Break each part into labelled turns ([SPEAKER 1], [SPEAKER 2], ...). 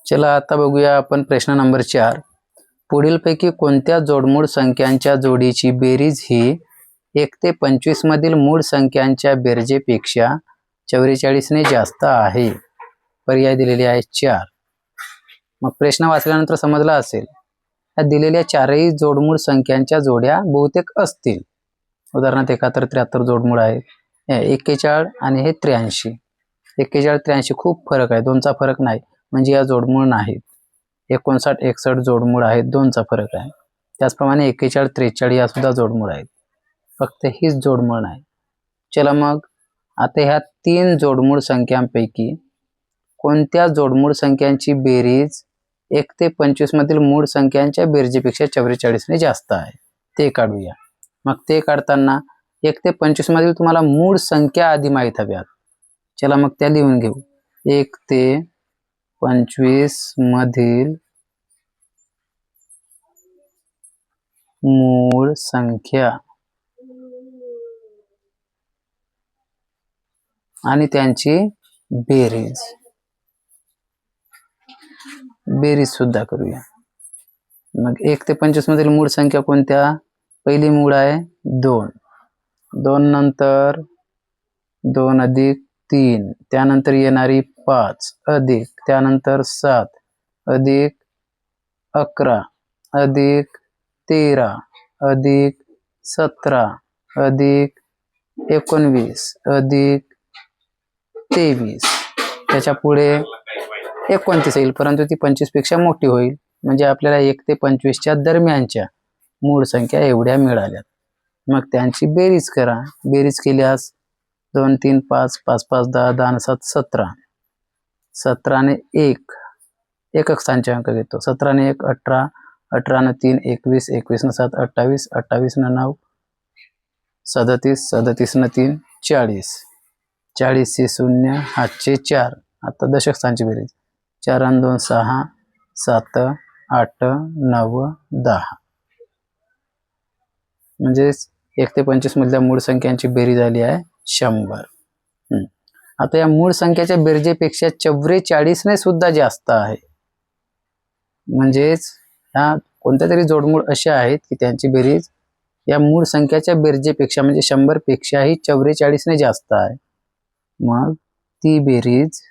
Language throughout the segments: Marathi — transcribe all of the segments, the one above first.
[SPEAKER 1] चला आता बघूया आपण प्रश्न नंबर 4. पुढीलपैकी कोणत्या जोडमूळ संख्यांच्या जोडीची बेरीज ही 1 ते 25 मधील मूळ संख्यांच्या बेरजेपेक्षा 44 ने जास्त आहे? पर्याय दिलेले आहेत 4. मग प्रश्न वाचल्यानंतर समजला असेल या दिलेल्या चारही जोडमूळ संख्यांच्या जोड्या बहुतेक असतील. उदाहरणार्थ 71 73 जोडमूळ आहे, 41 आणि हे 83. 41 83 खूप फरक आहे, 2चा फरक नाही, म्हणजे या जोडमूळ नाहीत. 59 61 जोडमूळ आहेत, 2चा फरक आहे. त्याचप्रमाणे 41 43 या सुद्धा जोडमूळ आहेत, फक्त हीच जोडमूळ नाही. चला मग आता ह्या 3 जोडमूळ संख्यांपैकी कोणत्या जोडमूळ संख्यांची बेरीज 1 ते 25 मधील मूळ संख्यांच्या बेरजेपेक्षा 44 ने जास्त आहे ते काढूया. मग ते काढताना 1 ते 25 मधील तुम्हाला मूळ संख्या आधी माहीत हव्यात. चला मग त्या लिहून घेऊ. 1 ते 25 मधील मूळ संख्या आणि त्यांची बेरीज सुद्धा करूया. मग 1 ते 25 मधील मूळ संख्या कोणत्या? पहिली मूळ आहे 2. 2 नंतर 2 अधिक 3, त्यानंतर येणारी 5 अधिक त्यानंतर 7 अधिक 11 अधिक 13 अधिक 17 अधिक 19 अधिक 23. त्याच्या पुढे 29 येईल, परंतु ती 25 पेक्षा मोठी होईल, म्हणजे आपल्याला 1 ते 25च्या दरम्यानच्या मूळ संख्या एवढ्या मिळाल्यात. मग त्यांची बेरीज करा. बेरीज केल्यास 2 3 5 5 5 10 10 7 17. 17 ने 1 एकक स्थानचे अंक घेतो. 17 ने 1 18, 18 ने 3 21, 21 ने 7 28, 28 ने 9 37, 37 ने 3 40, 40 से 0 हातचे 4. आता दशक स्थानची बेरीज 4 आणि 2 6, 7 8 9 10, म्हणजे 1 ते 25 मधल्या मूळ संख्यांची बेरीज आली आहे 100. आता या मूळ संख्याच्या बेरजेपेक्षा 44 ने सुद्धा जास्त आहे. म्हणजेच ह्या कोणत्या तरी जोडमूळ अशा आहेत की त्यांची बेरीज या मूळ संख्याच्या बेरजेपेक्षा म्हणजे 100 पेक्षाही 44 ने जास्त आहे. मग ती बेरीज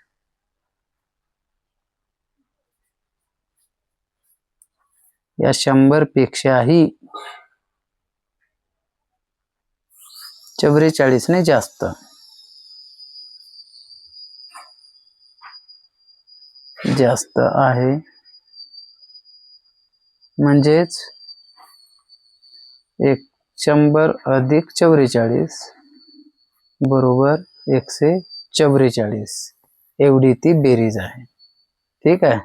[SPEAKER 1] या 100 पेक्षाही 44 ने जास्त आहे. म्हणजेच 100 अधिक 44 बरोबर 144 एवढी ती बेरीज आहे. ठीक आहे.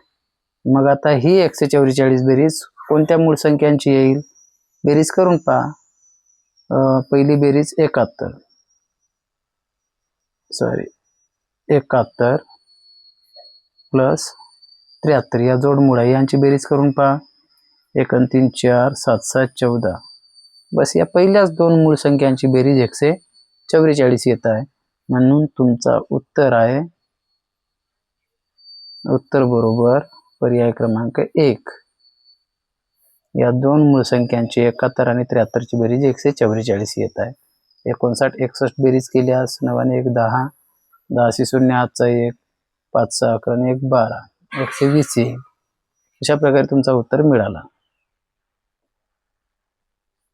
[SPEAKER 1] मग आता ही 144 बेरीज कोणत्या मूळ संख्यांची येईल? बेरीज करून पहा. पहिली बेरीज 71 प्लस 73 या जोडमूळ आहे, यांची बेरीज करून पहा. 1 आणि 3 4 7 7 14. बस या पहिल्याच दोन मूळ संख्यांची बेरीज 144 येत आहे. म्हणून तुमचा उत्तर आहे, उत्तर बरोबर पर्याय क्रमांक 1. या दोन मूळ संख्यांची 71 आणि 73 ची बेरीज 144 येत आहे. 59 61 बेरीज केल्यास 9 आणि 1 10, 10 से 0 हातचा 1, 5 6 11 आणि 1 12, 120 येईल. अशा प्रकारे तुमचा उत्तर मिळाला.